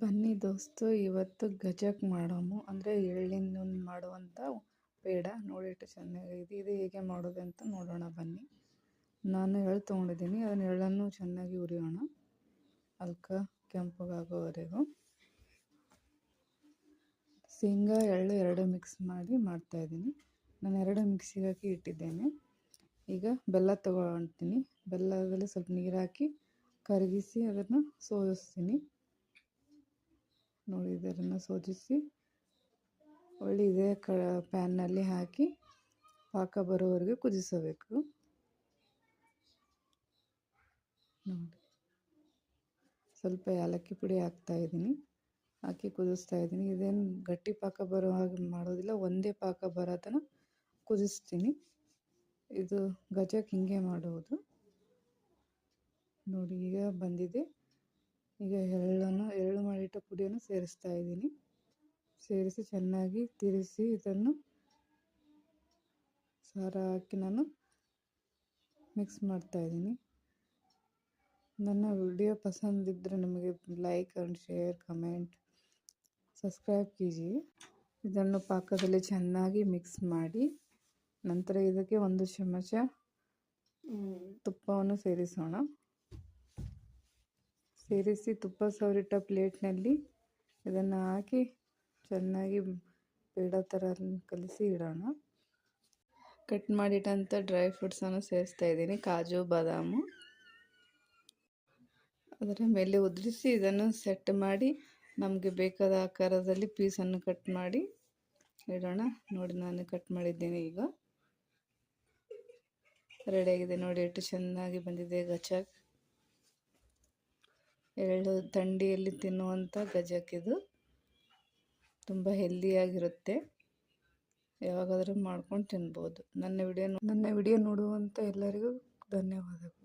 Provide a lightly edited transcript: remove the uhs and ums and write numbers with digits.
ಬನ್ನಿ ದೋಸ್ತು, ಇವತ್ತು ಗಜಕ್ ಮಾಡೋಮು ಅಂದರೆ ಎಳ್ಳಿಂದ ಮಾಡುವಂಥ ಪೇಡ. ನೋಡಿ ಎಷ್ಟು ಚೆನ್ನಾಗಿದೆ. ಇದು ಹೇಗೆ ಮಾಡೋದು ಅಂತ ನೋಡೋಣ ಬನ್ನಿ. ನಾನು ಎಳ್ಳು ತೊಗೊಂಡಿದ್ದೀನಿ. ಅದನ್ನ ಎಳ್ಳನ್ನು ಚೆನ್ನಾಗಿ ಹುರಿಯೋಣ ಅದಕ್ಕೆ ಕೆಂಪಗಾಗೋವರೆಗೂ. ಶೇಂಗಾ ಎಳ್ಳು ಎರಡು ಮಿಕ್ಸ್ ಮಾಡಿ ಮಾಡ್ತಾಯಿದ್ದೀನಿ. ನಾನು ಎರಡು ಮಿಕ್ಸಿಗೆ ಹಾಕಿ ಇಟ್ಟಿದ್ದೇನೆ. ಈಗ ಬೆಲ್ಲ ತೊಗೊಳ್ತೀನಿ. ಬೆಲ್ಲದಲ್ಲಿ ಸ್ವಲ್ಪ ನೀರು ಹಾಕಿ ಕರಗಿಸಿ ಅದನ್ನು ಸೋದಿಸ್ತೀನಿ. ನೋಡಿ, ಇದನ್ನು ಸೋಜಿಸಿ ಒಳ್ಳೆ ಇದೇ ಪ್ಯಾನ್ನಲ್ಲಿ ಹಾಕಿ ಪಾಕ ಬರೋವರೆಗೆ ಕುದಿಸಬೇಕು. ನೋಡಿ, ಸ್ವಲ್ಪ ಏಲಕ್ಕಿ ಪುಡಿ ಹಾಕ್ತಾಯಿದ್ದೀನಿ. ಹಾಕಿ ಕುದಿಸ್ತಾ ಇದ್ದೀನಿ. ಇದೇನು ಗಟ್ಟಿ ಪಾಕ ಬರೋ ಹಾಗೆ ಮಾಡೋದಿಲ್ಲ, ಒಂದೇ ಪಾಕ ಬರೋ ತನಕ ಕುದಿಸ್ತೀನಿ. ಇದು ಗಜಕ್ಕೆ ಹಿಂಗೆ ಮಾಡುವುದು. ನೋಡಿ, ಈಗ ಬಂದಿದೆ. ಈಗ ಎಳ್ಳು ಮಾಡಿಟ್ಟ ಪುಡಿಯನ್ನು ಸೇರಿಸ್ತಾ ಇದ್ದೀನಿ. ಸೇರಿಸಿ ಚೆನ್ನಾಗಿ ತಿರುಗಿಸಿ ಇದನ್ನು ಸಾರ ಹಾಕಿ ನಾನು ಮಿಕ್ಸ್ ಮಾಡ್ತಾ ಇದ್ದೀನಿ. ನನ್ನ ವಿಡಿಯೋ ಪಸಂದಿದ್ದರೆ ನಿಮಗೆ like and share, comment, subscribe ಕೀಜಿಯೇ. ಇದನ್ನು ಪಾಕದಲ್ಲಿ ಚೆನ್ನಾಗಿ ಮಿಕ್ಸ್ ಮಾಡಿ ನಂತರ ಇದಕ್ಕೆ 1 ಚಮಚ ತುಪ್ಪವನ್ನು ಸೇರಿಸೋಣ. ಸೇರಿಸಿ ತುಪ್ಪ ಸವರಿಟ್ಟ ಪ್ಲೇಟ್ನಲ್ಲಿ ಇದನ್ನು ಹಾಕಿ ಚೆನ್ನಾಗಿ ಪೇಡ ಥರ ಕಲಿಸಿ ಇಡೋಣ. ಕಟ್ ಮಾಡಿಟ್ಟಂಥ ಡ್ರೈ ಫ್ರೂಟ್ಸನ್ನು ಸೇರಿಸ್ತಾ ಇದ್ದೀನಿ. ಕಾಜು, ಬಾದಾಮು ಅದರ ಮೇಲೆ ಉದುರಿಸಿ ಇದನ್ನು ಸೆಟ್ ಮಾಡಿ ನಮಗೆ ಬೇಕಾದ ಆಕಾರದಲ್ಲಿ ಪೀಸನ್ನು ಕಟ್ ಮಾಡಿ ಇಡೋಣ. ನೋಡಿ, ನಾನು ಕಟ್ ಮಾಡಿದ್ದೇನೆ. ಈಗ ರೆಡಿಯಾಗಿದೆ. ನೋಡಿ ಎಷ್ಟು ಚೆನ್ನಾಗಿ ಬಂದಿದೆ ಗಜಕ್. ಎಳ್ಳು ಥಂಡಿಯಲ್ಲಿ ತಿನ್ನುವಂಥ ಗಜಕ್. ಇದು ತುಂಬ ಹೆಲ್ದಿಯಾಗಿರುತ್ತೆ. ಯಾವಾಗಾದರೂ ಮಾಡ್ಕೊಂಡು ತಿನ್ಬೋದು. ನನ್ನ ವಿಡಿಯೋ ನೋಡುವಂಥ ಎಲ್ಲರಿಗೂ ಧನ್ಯವಾದಗಳು.